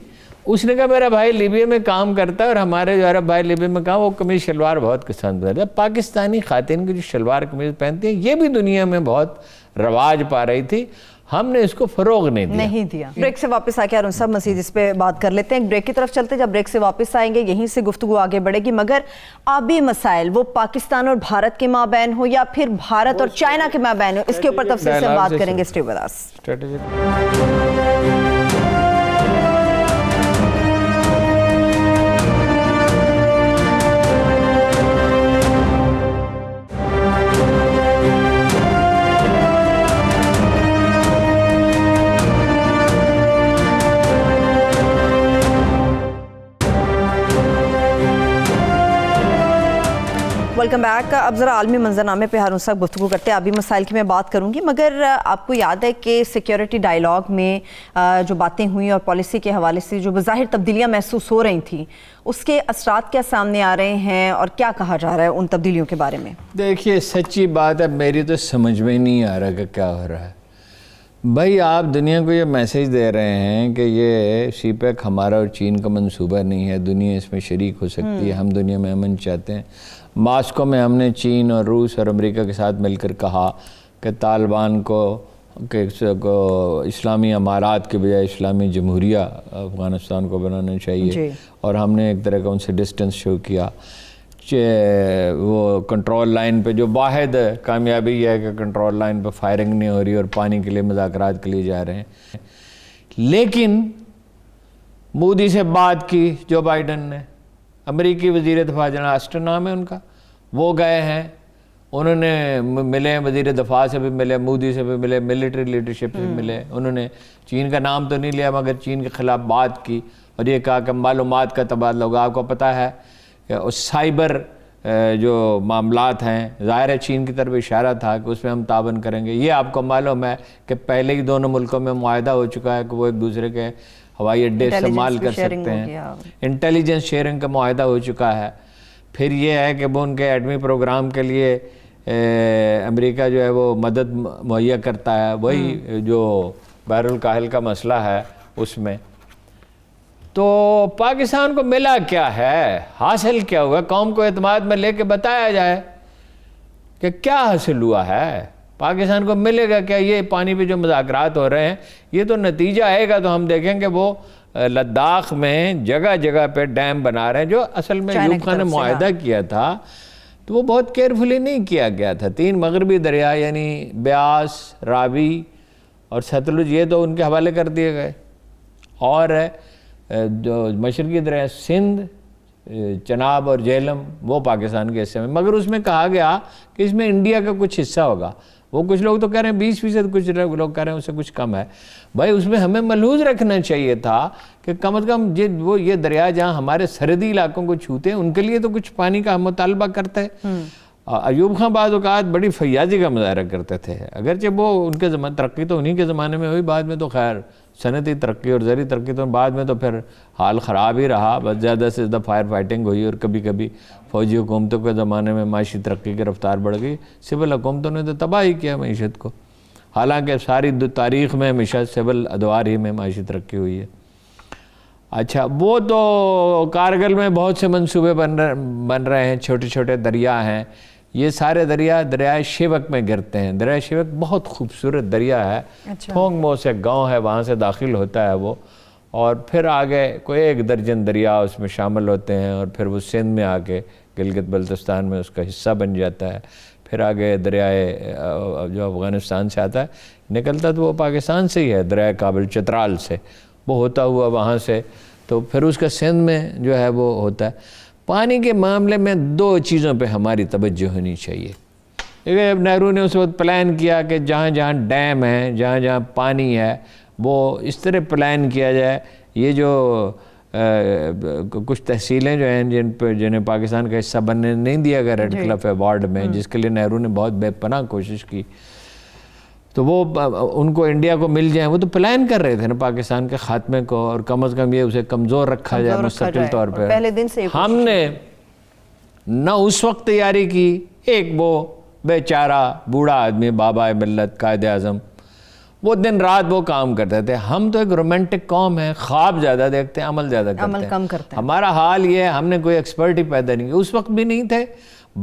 اس نے کہا میرا بھائی لیبیا میں کام کرتا ہے اور ہمارے جو عرب بھائی لیبیا میں کام، وہ قمیض شلوار بہت پسند کرتے ہیں. پاکستانی خواتین کی جو شلوار قمیض پہنتی ہیں یہ بھی دنیا میں بہت رواج پا رہی تھی. ہم نے اس کو فروغ نہیں دیا. بریک سے واپس آ کے ارون صاحب مزید اس پہ بات کر لیتے ہیں. بریک کی طرف چلتے، جب بریک سے واپس آئیں گے یہیں سے گفتگو آگے بڑھے گی. مگر آبی مسائل وہ پاکستان اور بھارت کے مابین ہو یا پھر بھارت اور چائنا کے مابین ہو، اس کے اوپر تفصیل سے بات کریں گے. Stay with us. Welcome back. اب ذرا عالمی منظرنامے پہ ہارون صاحب گفتگو کرتے ہیں. آبی مسائل کی میں بات کروں گی، مگر آپ کو یاد ہے کہ سیکیورٹی ڈائیلاگ میں جو باتیں ہوئیں اور پالیسی کے حوالے سے جو بظاہر تبدیلیاں محسوس ہو رہی تھیں، اس کے اثرات کیا سامنے آ رہے ہیں اور کیا کہا جا رہا ہے ان تبدیلیوں کے بارے میں؟ دیکھیے سچی بات ہے، میری تو سمجھ میں نہیں آ رہا کہ کیا ہو رہا ہے. بھائی آپ دنیا کو یہ میسیج دے رہے ہیں کہ یہ سی پیک ہمارا اور چین کا منصوبہ نہیں ہے، دنیا اس میں شریک ہو سکتی ہے، ہم دنیا میں امن چاہتے ہیں. ماسکو میں ہم نے چین اور روس اور امریکہ کے ساتھ مل کر کہا کہ طالبان کو اسلامی امارات کے بجائے اسلامی جمہوریہ افغانستان کو بنانا چاہیے. اور ہم نے ایک طرح کا ان سے ڈسٹنس شو کیا. وہ کنٹرول لائن پہ جو واحد کامیابی یہ ہے کہ کنٹرول لائن پہ فائرنگ نہیں ہو رہی اور پانی کے لیے مذاکرات کے لیے جا رہے ہیں. لیکن مودی سے بات کی جو بائیڈن نے، امریکی وزیر دفاع جنرل آسٹن نام ہے ان کا، وہ گئے ہیں، انہوں نے ملے، وزیر دفاع سے بھی ملے، مودی سے بھی ملے، ملٹری لیڈرشپ سے ملے. انہوں نے چین کا نام تو نہیں لیا مگر چین کے خلاف بات کی اور یہ کہا کہ معلومات کا تبادلہ ہوگا. آپ کو پتہ ہے کہ اس سائبر جو معاملات ہیں، ظاہر ہے چین کی طرف اشارہ تھا کہ اس میں ہم تعاون کریں گے. یہ آپ کو معلوم ہے کہ پہلے ہی دونوں ملکوں میں معاہدہ ہو چکا ہے کہ وہ ایک دوسرے کے ہوائی اڈے استعمال کر سکتے ہیں. انٹیلیجنس شیئرنگ کا معاہدہ ہو چکا ہے. پھر یہ ہے کہ وہ ان کے ایٹمی پروگرام کے لیے امریکہ جو ہے وہ مدد مہیا کرتا ہے، وہی جو بحر الکاہل کا مسئلہ ہے اس میں. تو پاکستان کو ملا کیا ہے، حاصل کیا ہوا؟ قوم کو اعتماد میں لے کے بتایا جائے کہ کیا حاصل ہوا ہے. پاکستان کو ملے گا کیا؟ یہ پانی پہ جو مذاکرات ہو رہے ہیں یہ تو نتیجہ آئے گا تو ہم دیکھیں کہ وہ لداخ میں جگہ جگہ پہ ڈیم بنا رہے ہیں جو اصل میں ایوب خان نے معاہدہ کیا تھا تو وہ بہت کیئرفلی نہیں کیا گیا تھا. 3 مغربی دریا یعنی بیاس، راوی اور ستلج یہ تو ان کے حوالے کر دیے گئے، اور جو مشرقی دریا سندھ، چناب اور جہلم وہ پاکستان کے حصے میں. مگر اس میں کہا گیا کہ اس میں انڈیا کا کچھ حصہ ہوگا. وہ کچھ لوگ تو کہہ رہے ہیں 20%، کچھ لوگ کہہ رہے ہیں اس سے کچھ کم ہے. بھائی اس میں ہمیں ملحوظ رکھنا چاہیے تھا کہ کم از کم وہ یہ دریا جہاں ہمارے سرحدی علاقوں کو چھوتے ہیں ان کے لیے تو کچھ پانی کا ہم مطالبہ کرتے. ایوب خان بعض اوقات بڑی فیاضی کا مظاہرہ کرتے تھے، اگرچہ وہ ان کے زمانے ترقی تو انہی کے زمانے میں ہوئی، بعد میں تو خیر صنعتی ترقی اور زرعی ترقی تو بعد میں تو پھر حال خراب ہی رہا. بس زیادہ سے زیادہ فائر فائٹنگ ہوئی اور کبھی کبھی فوجی حکومتوں کے زمانے میں معاشی ترقی کی رفتار بڑھ گئی. سول حکومتوں نے تو تباہ ہی کیا معیشت کو، حالانکہ ساری تاریخ میں ہمیشہ سول ادوار ہی میں معاشی ترقی ہوئی ہے. اچھا وہ تو کارگل میں بہت سے منصوبے بن رہے ہیں، چھوٹے چھوٹے دریا ہیں. یہ سارے دریائے شیوک میں گرتے ہیں. دریائے شیوک بہت خوبصورت دریا ہے. تھونگ مو سے گاؤں ہے، وہاں سے داخل ہوتا ہے وہ، اور پھر آگے کوئی 1 درجن دریا اس میں شامل ہوتے ہیں اور پھر وہ سندھ میں آ کے گلگت بلتستان میں اس کا حصہ بن جاتا ہے. پھر آگے دریائے جو افغانستان سے آتا ہے نکلتا تو وہ پاکستان سے ہی ہے، دریائے کابل چترال سے، وہ ہوتا ہوا وہاں سے تو پھر اس کا سندھ میں جو ہے وہ ہوتا ہے۔ پانی کے معاملے میں دو چیزوں پہ ہماری توجہ ہونی چاہیے۔ جب نہرو نے اس وقت پلان کیا کہ جہاں جہاں ڈیم ہے، جہاں جہاں پانی ہے، وہ اس طرح پلان کیا جائے، یہ جو کچھ تحصیلیں جو ہیں جنہیں پاکستان کا حصہ بننے نہیں دیا گیا ریڈ کلف ایوارڈ میں، جس کے لیے نہرو نے بہت بے پناہ کوشش کی، تو وہ ان کو انڈیا کو مل جائیں، وہ تو پلان کر رہے تھے نا پاکستان کے خاتمے کو، اور کم از کم یہ اسے کمزور رکھا جائے مستقل طور پہ۔ پہلے دن سے ہم نے نہ اس وقت تیاری کی، ایک وہ بیچارہ بوڑھا آدمی بابا ملت قائد اعظم، وہ دن رات وہ کام کرتے تھے۔ ہم تو ایک رومانٹک قوم ہے، خواب زیادہ دیکھتے ہیں، عمل زیادہ کرتے ہیں، عمل کم کرتے ہیں۔ ہمارا حال یہ ہے، ہم نے کوئی ایکسپرٹ ہی پیدا نہیں کیا، اس وقت بھی نہیں تھے،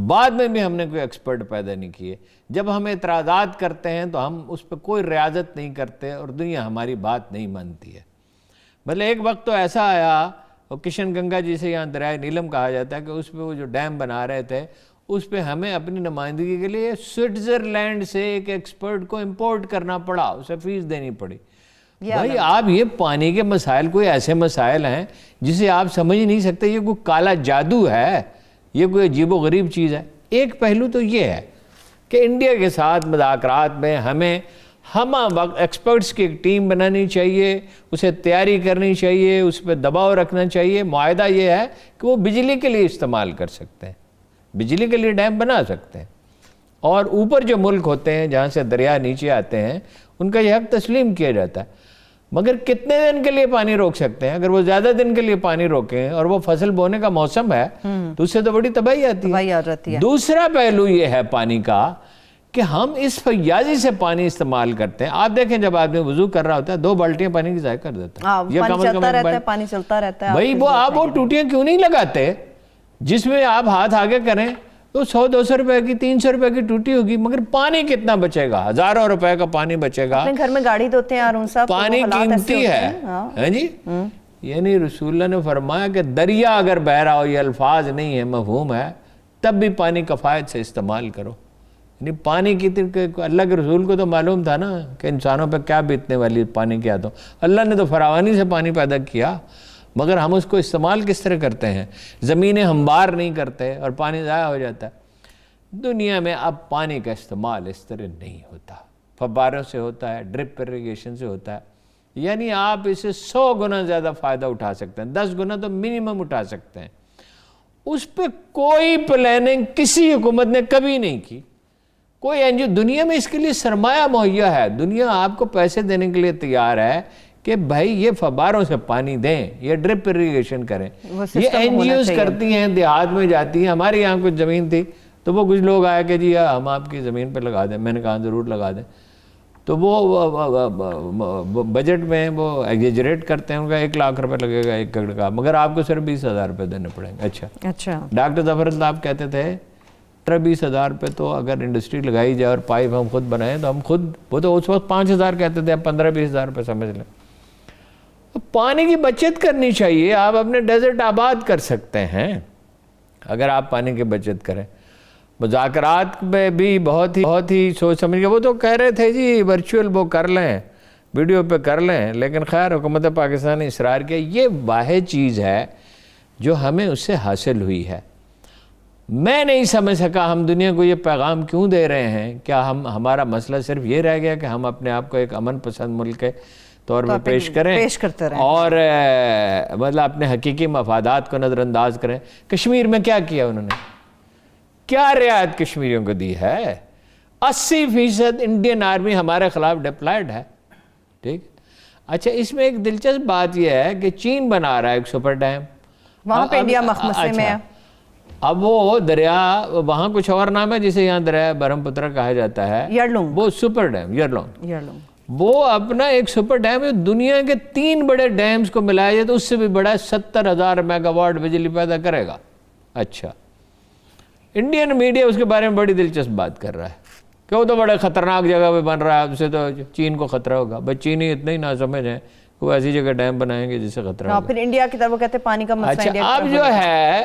بعد میں بھی ہم نے کوئی ایکسپرٹ پیدا نہیں کیے۔ جب ہم اعتراضات کرتے ہیں تو ہم اس پہ کوئی ریاضت نہیں کرتے اور دنیا ہماری بات نہیں مانتی ہے۔ مطلب ایک وقت تو ایسا آیا، وہ کشن گنگا جی سے یہاں دریائے نیلم کہا جاتا ہے، کہ اس پہ وہ جو ڈیم بنا رہے تھے اس پہ ہمیں اپنی نمائندگی کے لیے سوئٹزرلینڈ سے ایک ایکسپرٹ کو امپورٹ کرنا پڑا، اسے فیس دینی پڑی۔ بھائی آپ یہ پانی کے مسائل کوئی ایسے مسائل ہیں جسے آپ سمجھ نہیں سکتے، یہ کوئی کالا جادو ہے، یہ کوئی عجیب و غریب چیز ہے۔ ایک پہلو تو یہ ہے کہ انڈیا کے ساتھ مذاکرات میں ہمیں وقت ایکسپرٹس کی ایک ٹیم بنانی چاہیے، اسے تیاری کرنی چاہیے، اس پہ دباؤ رکھنا چاہیے۔ معاہدہ یہ ہے کہ وہ بجلی کے لیے استعمال کر سکتے ہیں، بجلی کے لیے ڈیم بنا سکتے ہیں، اور اوپر جو ملک ہوتے ہیں جہاں سے دریا نیچے آتے ہیں ان کا یہ حق تسلیم کیا جاتا ہے۔ مگر کتنے دن کے لیے پانی روک سکتے ہیں؟ اگر وہ زیادہ دن کے لیے پانی روکیں اور وہ فصل بونے کا موسم ہے تو اس سے تو بڑی تباہی آتی ہے۔ دوسرا پہلو یہ ہے پانی کا کہ ہم اس فیاضی سے پانی استعمال کرتے ہیں۔ آپ دیکھیں جب آدمی وضو کر رہا ہوتا ہے 2 بالٹیاں پانی کی ضائع کر دیتا ہے، پانی چلتا رہتا ہے۔ بھائی وہ آپ وہ ٹوٹیاں کیوں نہیں لگاتے جس میں آپ ہاتھ آگے کریں تو 100-200 روپے کی 300 روپے کی ٹوٹی ہوگی، مگر پانی کتنا بچے گا؟ ہزاروں روپے کا پانی بچے گا۔ اپنے گھر میں گاڑی دھوتے ہیں ارون صاحب، پانی قیمتی ہے، ہے جی۔ یعنی رسول اللہ نے فرمایا کہ دریا اگر بہ رہا ہو، یہ الفاظ نہیں ہے مفہوم ہے، تب بھی پانی کفایت سے استعمال کرو۔ یعنی پانی کی اللہ کے رسول کو تو معلوم تھا نا کہ انسانوں پہ کیا بیتنے والی پانی کی عادت۔ اللہ نے تو فراوانی سے پانی پیدا کیا، مگر ہم اس کو استعمال کس طرح کرتے ہیں؟ زمینیں ہموار نہیں کرتے اور پانی ضائع ہو جاتا ہے۔ دنیا میں اب پانی کا استعمال اس طرح نہیں ہوتا، فواروں سے ہوتا ہے، ڈرپ ایریگیشن سے ہوتا ہے، یعنی آپ اسے 100 گنا زیادہ فائدہ اٹھا سکتے ہیں، 10 گنا تو منیمم اٹھا سکتے ہیں۔ اس پہ کوئی پلاننگ کسی حکومت نے کبھی نہیں کی، کوئی NGO دنیا میں اس کے لیے سرمایہ مہیا ہے، دنیا آپ کو پیسے دینے کے لیے تیار ہے کہ بھائی یہ فواروں سے پانی دیں، یہ ڈرپ ایریگیشن کریں۔ یہ NGOs کرتی ہیں، دیہات میں جاتی ہیں۔ ہمارے یہاں کچھ زمین تھی تو وہ کچھ لوگ آئے کہ جی ہم آپ کی زمین پہ لگا دیں، میں نے کہا ضرور لگا دیں۔ تو وہ بجٹ میں وہ ایگزیجریٹ کرتے ہیں، ان کا 1 لاکھ روپے لگے گا 1 ایکڑ کا، مگر آپ کو صرف 20,000 روپے دینے پڑیں گے۔ اچھا ڈاکٹر ظفر اللہ کہتے تھے 20,000 روپے تو اگر انڈسٹری لگائی جائے اور پائپ ہم خود بنائیں تو ہم خود، وہ تو اس وقت 5,000 کہتے تھے، اب 15-20,000 روپے سمجھ لیں۔ پانی کی بچت کرنی چاہیے، آپ اپنے ڈیزرٹ آباد کر سکتے ہیں اگر آپ پانی کی بچت کریں۔ مذاکرات میں بھی بہت ہی سوچ سمجھ کے، وہ تو کہہ رہے تھے جی ورچوئل وہ کر لیں، ویڈیو پہ کر لیں، لیکن خیر حکومت پاکستان نے اصرار کیا۔ یہ واحد چیز ہے جو ہمیں اس سے حاصل ہوئی ہے۔ میں نہیں سمجھ سکا ہم دنیا کو یہ پیغام کیوں دے رہے ہیں؟ کیا ہمارا مسئلہ صرف یہ رہ گیا کہ ہم اپنے آپ کو ایک امن پسند ملک کے طور پر پیش کریں اور مطلب اپنے حقیقی مفادات کو نظر انداز کریں؟ کشمیر میں کیا کیا انہوں نے؟ کیا رعایت کشمیریوں کو دی ہے؟ 80% انڈین آرمی ہمارے خلاف ڈپلائڈ ہے، ٹھیک۔ اچھا اس میں ایک دلچسپ بات یہ ہے کہ چین بنا رہا ہے ایک سپر ڈیم، وہاں پہ انڈیا مخمصے میں ہے۔ اب وہ دریا، وہاں کچھ اور نام ہے جسے یہاں دریا برہم پترا کہا جاتا ہے، وہ سپر ڈیم یرلونگ، وہ اپنا ایک سپر ڈیم ہے، دنیا کے 3 بڑے ڈیمز کو ملایا جائے تو اس سے بھی بڑا 70,000 میگا واٹ بجلی پیدا کرے گا۔ اچھا انڈین میڈیا اس کے بارے میں بڑی دلچسپ بات کر رہا ہے کہ وہ تو بڑے خطرناک جگہ پہ بن رہا ہے، اس سے تو چین کو خطرہ ہوگا۔ بس چینی اتنا ہی نہ سمجھ ہیں کہ وہ ایسی جگہ ڈیم بنائیں گے جس سے خطرہ ہوگا۔ پھر انڈیا کی طرف وہ کہتے ہیں پانی کا مسئلہ۔ اچھا اب جو ہے